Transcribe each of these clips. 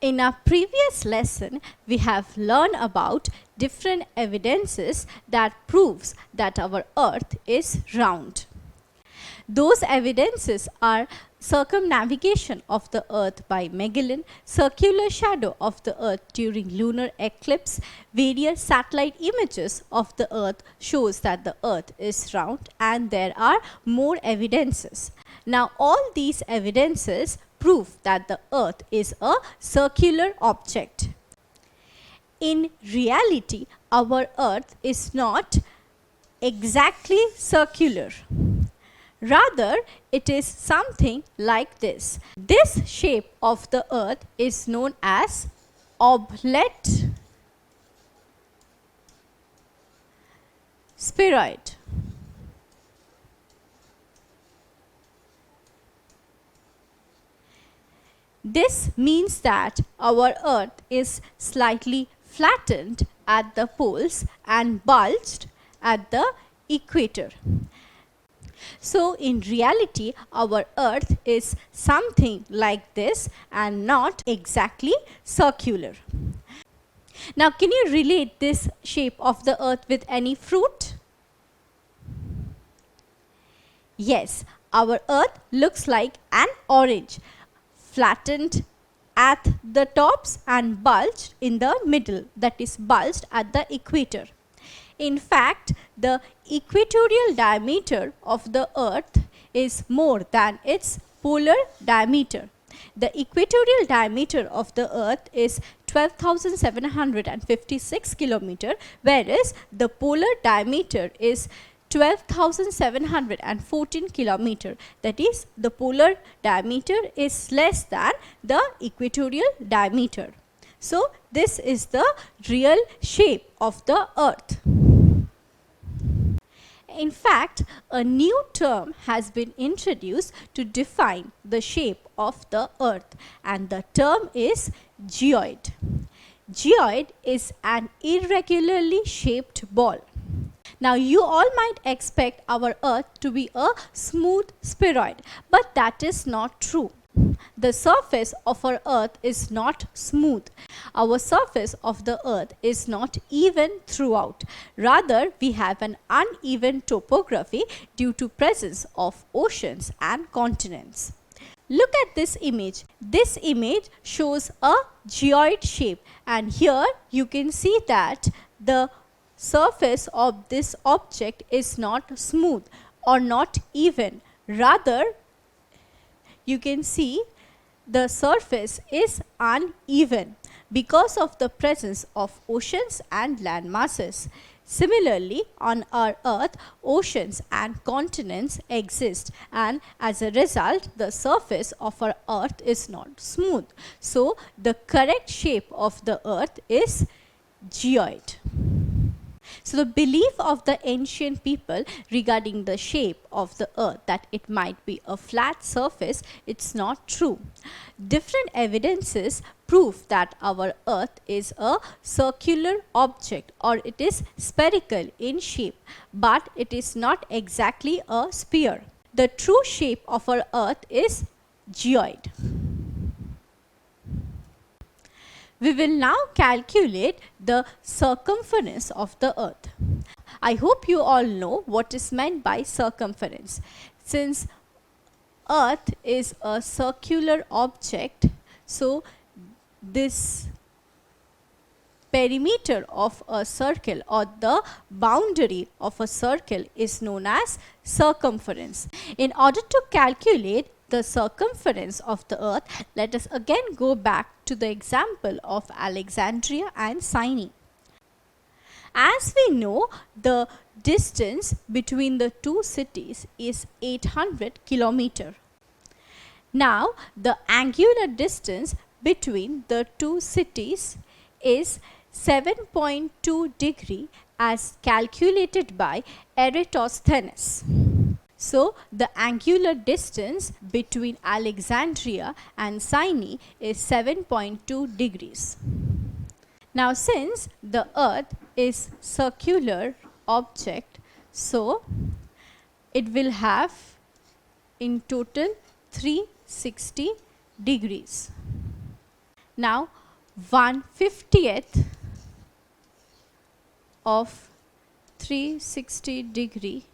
In our previous lesson, we have learned about different evidences that proves that our earth is round. Those evidences are circumnavigation of the earth by Magellan, circular shadow of the earth during lunar eclipse, various satellite images of the earth shows that the earth is round, and there are more evidences. Now all these evidences prove that the earth is a circular object. In reality, our earth is not exactly circular. Rather, it is something like this. This shape of the earth is known as oblate spheroid. This means that our earth is slightly flattened at the poles and bulged at the equator. So in reality, our earth is something like this and not exactly circular. Now can you relate this shape of the earth with any fruit? Yes, our earth looks like an orange, flattened at the tops and bulged in the middle, that is bulged at the equator. In fact, the equatorial diameter of the earth is more than its polar diameter. The equatorial diameter of the earth is 12,756 km, whereas the polar diameter is 12,714 km. That is, the polar diameter is less than the equatorial diameter. So this is the real shape of the earth. In fact, a new term has been introduced to define the shape of the earth, and the term is geoid. Geoid is an irregularly shaped ball. Now you all might expect our earth to be a smooth spheroid, but that is not true. The surface of our earth is not smooth. Our surface of the earth is not even throughout. Rather, we have an uneven topography due to presence of oceans and continents. Look at this image. This image shows a geoid shape, and here you can see that the surface of this object is not smooth or not even. Rather, you can see the surface is uneven because of the presence of oceans and land masses. Similarly, on our earth, oceans and continents exist, and as a result, the surface of our earth is not smooth. So, the correct shape of the earth is geoid. So the belief of the ancient people regarding the shape of the earth, that it might be a flat surface, it's not true. Different evidences prove that our earth is a circular object, or it is spherical in shape, but it is not exactly a sphere. The true shape of our earth is geoid. We will now calculate the circumference of the earth. I hope you all know what is meant by circumference. Since earth is a circular object, so this perimeter of a circle, or the boundary of a circle, is known as circumference. In order to calculate the circumference of the earth, let us again go back to the example of Alexandria and Syene. As we know, the distance between the two cities is 800 km. Now, the angular distance between the two cities is 7.2 degree as calculated by Eratosthenes. So, the angular distance between Alexandria and Syene is 7.2 degrees. Now, since the earth is circular object, so it will have in total 360 degrees. Now 1/50th of 360 degree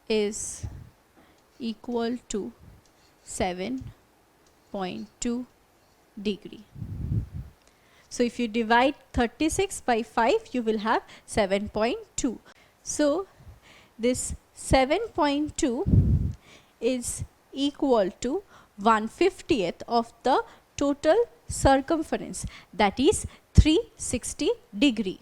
is equal to 7.2 degree. So if you divide 36 by 5, you will have 7.2. So this 7.2 is equal to 1/50th of the total circumference, that is 360 degree.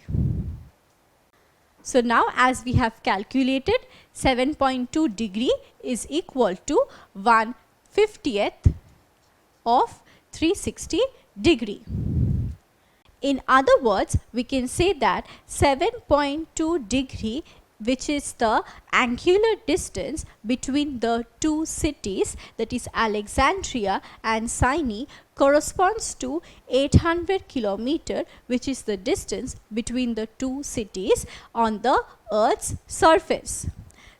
So now as we have calculated, 7.2 degree is equal to 1/50th of 360 degree. In other words, we can say that 7.2 degree, which is the angular distance between the two cities, that is Alexandria and Sinai, corresponds to 800 kilometer, which is the distance between the two cities on the Earth's surface.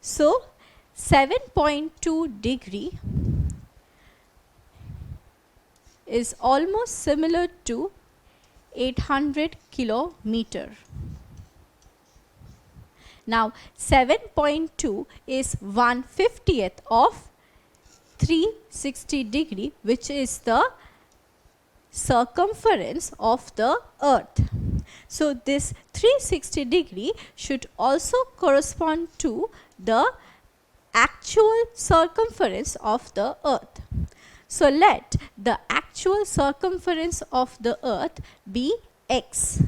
So 7.2 degree is almost similar to 800 kilometer. Now 7.2 is 1/50th of 360 degree, which is the circumference of the Earth. So this 360 degree should also correspond to the actual circumference of the Earth. So let the actual circumference of the Earth be x.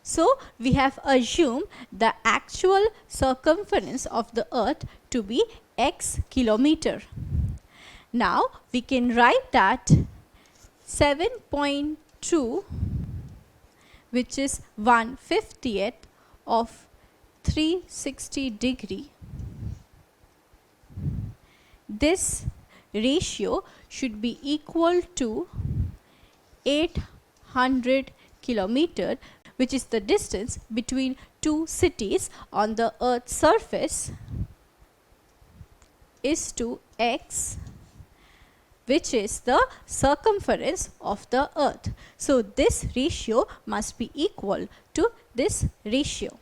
So we have assumed the actual circumference of the Earth to be x kilometer. Now we can write that 7.2, which is 1/50th of 360 degree, this ratio should be equal to 800 kilometer, which is the distance between two cities on the Earth's surface, is to x, which is the circumference of the Earth. So this ratio must be equal to this ratio.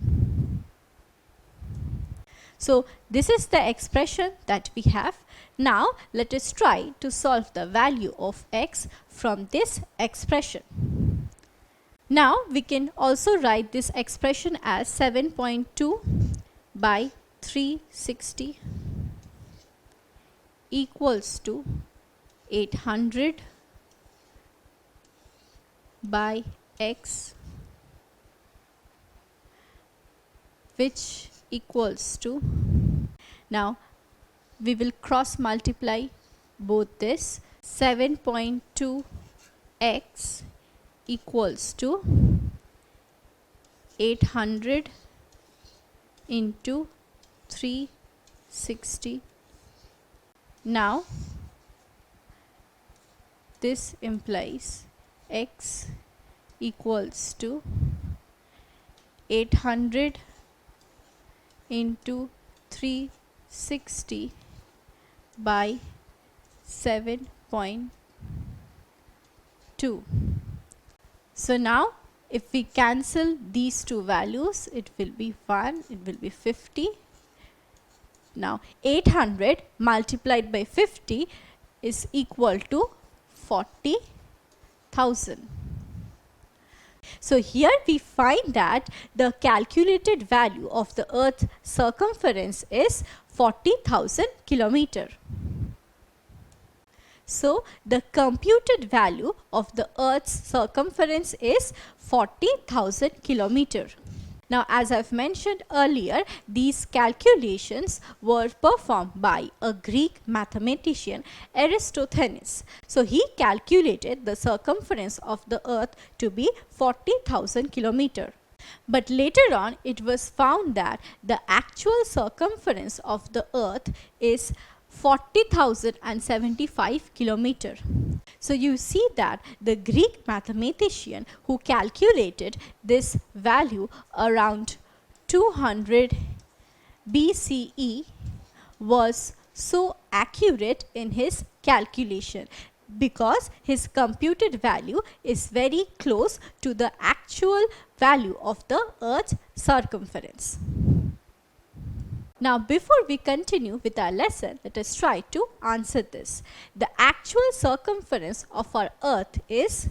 So this is the expression that we have. Now let us try to solve the value of x from this expression. Now we can also write this expression as 7.2 by 360 equals to 800 by x, which equals to, now we will cross multiply both this, 7.2 x equals to 800 into 360. Now this implies x equals to 800 into 360 by 7.2. So now if we cancel these two values, it will be 1, it will be 50. Now 800 multiplied by 50 is equal to 40,000. So here we find that the calculated value of the Earth's circumference is 40,000 kilometer. So the computed value of the Earth's circumference is 40,000 kilometer. Now as I've mentioned earlier, these calculations were performed by a Greek mathematician, Aristophanes. So he calculated the circumference of the Earth to be 40,000 kilometer. But later on it was found that the actual circumference of the Earth is 40,075 kilometer. So you see that the Greek mathematician who calculated this value around 200 BCE was so accurate in his calculation, because his computed value is very close to the actual value of the Earth's circumference. Now, before we continue with our lesson, let us try to answer this. The actual circumference of our Earth is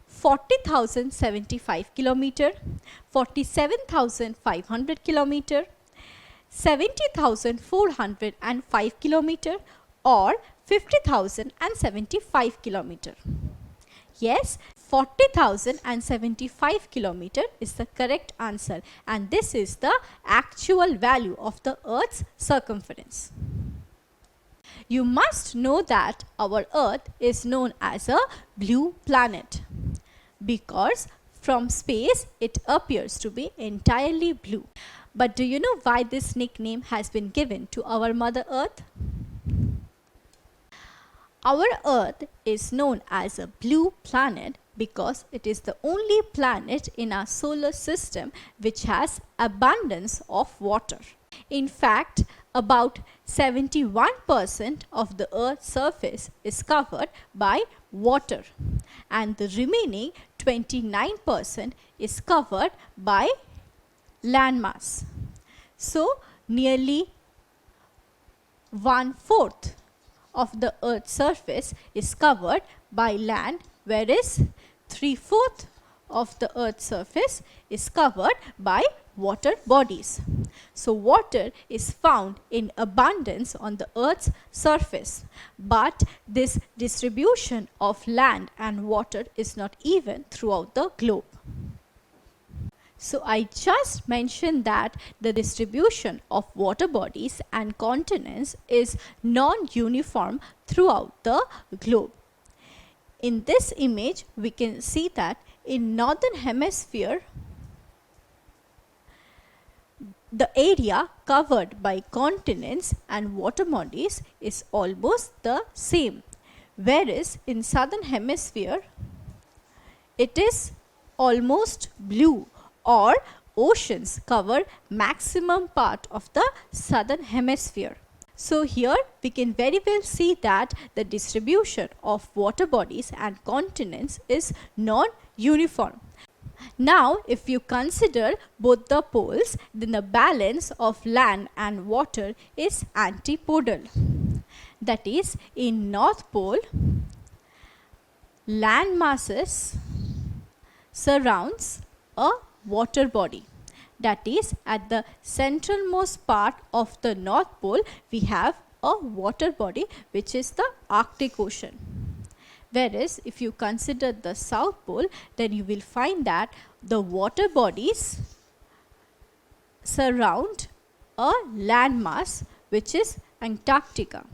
40,075 kilometer, 47,500 kilometer, 70,405 kilometer, or 50,075 kilometer. Yes, 40,075 kilometer is the correct answer, and this is the actual value of the Earth's circumference. You must know that our Earth is known as a blue planet because from space it appears to be entirely blue. But do you know why this nickname has been given to our Mother Earth? Our Earth is known as a blue planet because it is the only planet in our solar system which has abundance of water. In fact, about 71% of the Earth's surface is covered by water, and the remaining 29% is covered by landmass. So, nearly 1/4 of the Earth's surface is covered by land, whereas 3/4 of the Earth's surface is covered by water bodies. So, water is found in abundance on the Earth's surface, but this distribution of land and water is not even throughout the globe. So, I just mentioned that the distribution of water bodies and continents is non-uniform throughout the globe. In this image, we can see that in northern hemisphere, the area covered by continents and water bodies is almost the same, whereas in southern hemisphere, it is almost blue, or oceans cover maximum part of the southern hemisphere. So here we can very well see that the distribution of water bodies and continents is non-uniform. Now, if you consider both the poles, then the balance of land and water is antipodal. That is, in North Pole, land masses surrounds a water body. That is, at the centralmost part of the North Pole, we have a water body which is the Arctic Ocean. Whereas, if you consider the South Pole, then you will find that the water bodies surround a landmass which is Antarctica.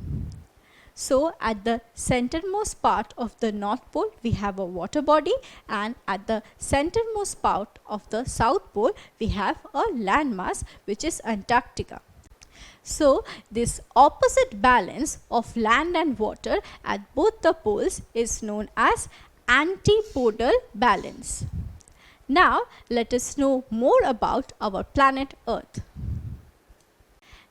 So, at the centermost part of the North Pole, we have a water body, and at the centermost part of the South Pole, we have a landmass which is Antarctica. So, this opposite balance of land and water at both the poles is known as antipodal balance. Now, let us know more about our planet Earth.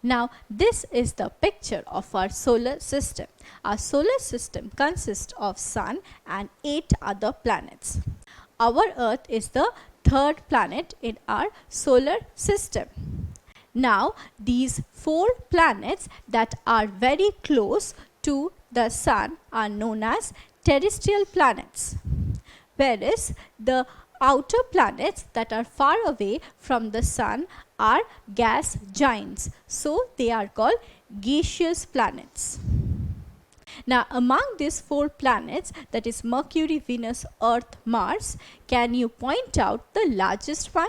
Now, this is the picture of our solar system. Our solar system consists of Sun and 8 other planets. Our Earth is the third planet in our solar system. Now, these 4 planets that are very close to the Sun are known as terrestrial planets, whereas the outer planets that are far away from the Sun are gas giants. So, they are called gaseous planets. Now, among these 4 planets, that is Mercury, Venus, Earth, Mars, can you point out the largest one?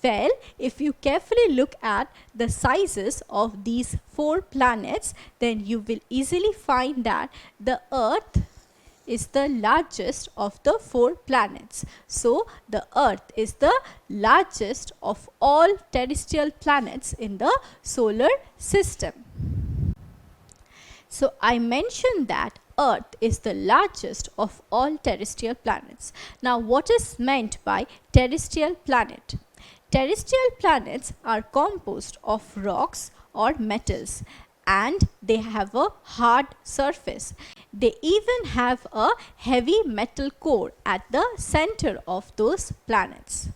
Well, if you carefully look at the sizes of these 4 planets, then you will easily find that the Earth is the largest of the 4 planets. So, the Earth is the largest of all terrestrial planets in the solar system. So, I mentioned that Earth is the largest of all terrestrial planets. Now, what is meant by terrestrial planet? Terrestrial planets are composed of rocks or metals, and they have a hard surface. They even have a heavy metal core at the center of those planets.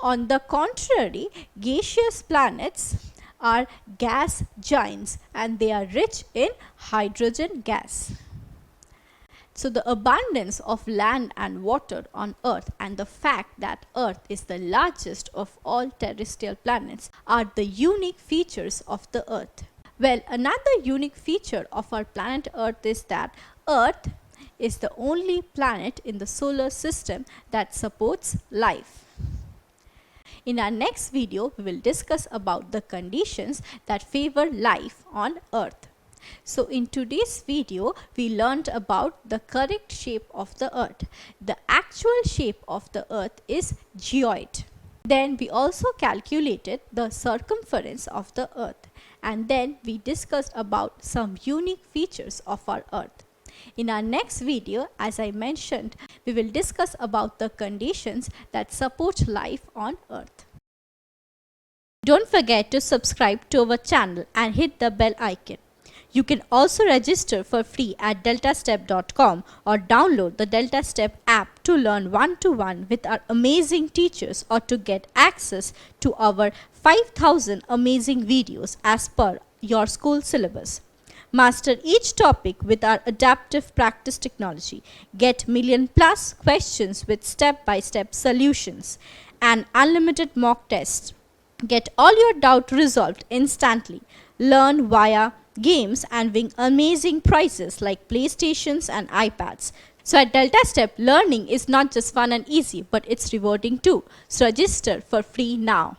On the contrary, gaseous planets are gas giants and they are rich in hydrogen gas. So the abundance of land and water on Earth and the fact that Earth is the largest of all terrestrial planets are the unique features of the Earth. Well, another unique feature of our planet Earth is that Earth is the only planet in the solar system that supports life. In our next video, we will discuss about the conditions that favor life on Earth. So in today's video, we learned about the correct shape of the Earth. The actual shape of the Earth is geoid. Then we also calculated the circumference of the Earth, and then we discussed about some unique features of our Earth. In our next video, as I mentioned, we will discuss about the conditions that support life on Earth. Don't forget to subscribe to our channel and hit the bell icon. You can also register for free at DeltaStep.com or download the DeltaStep app to learn one-to-one with our amazing teachers or to get access to our 5,000 amazing videos as per your school syllabus. Master each topic with our adaptive practice technology. Get million-plus questions with step-by-step solutions and unlimited mock tests. Get all your doubt resolved instantly. Learn via games and win amazing prizes like PlayStations and iPads. So at DeltaStep, learning is not just fun and easy, but it's rewarding too. So register for free now.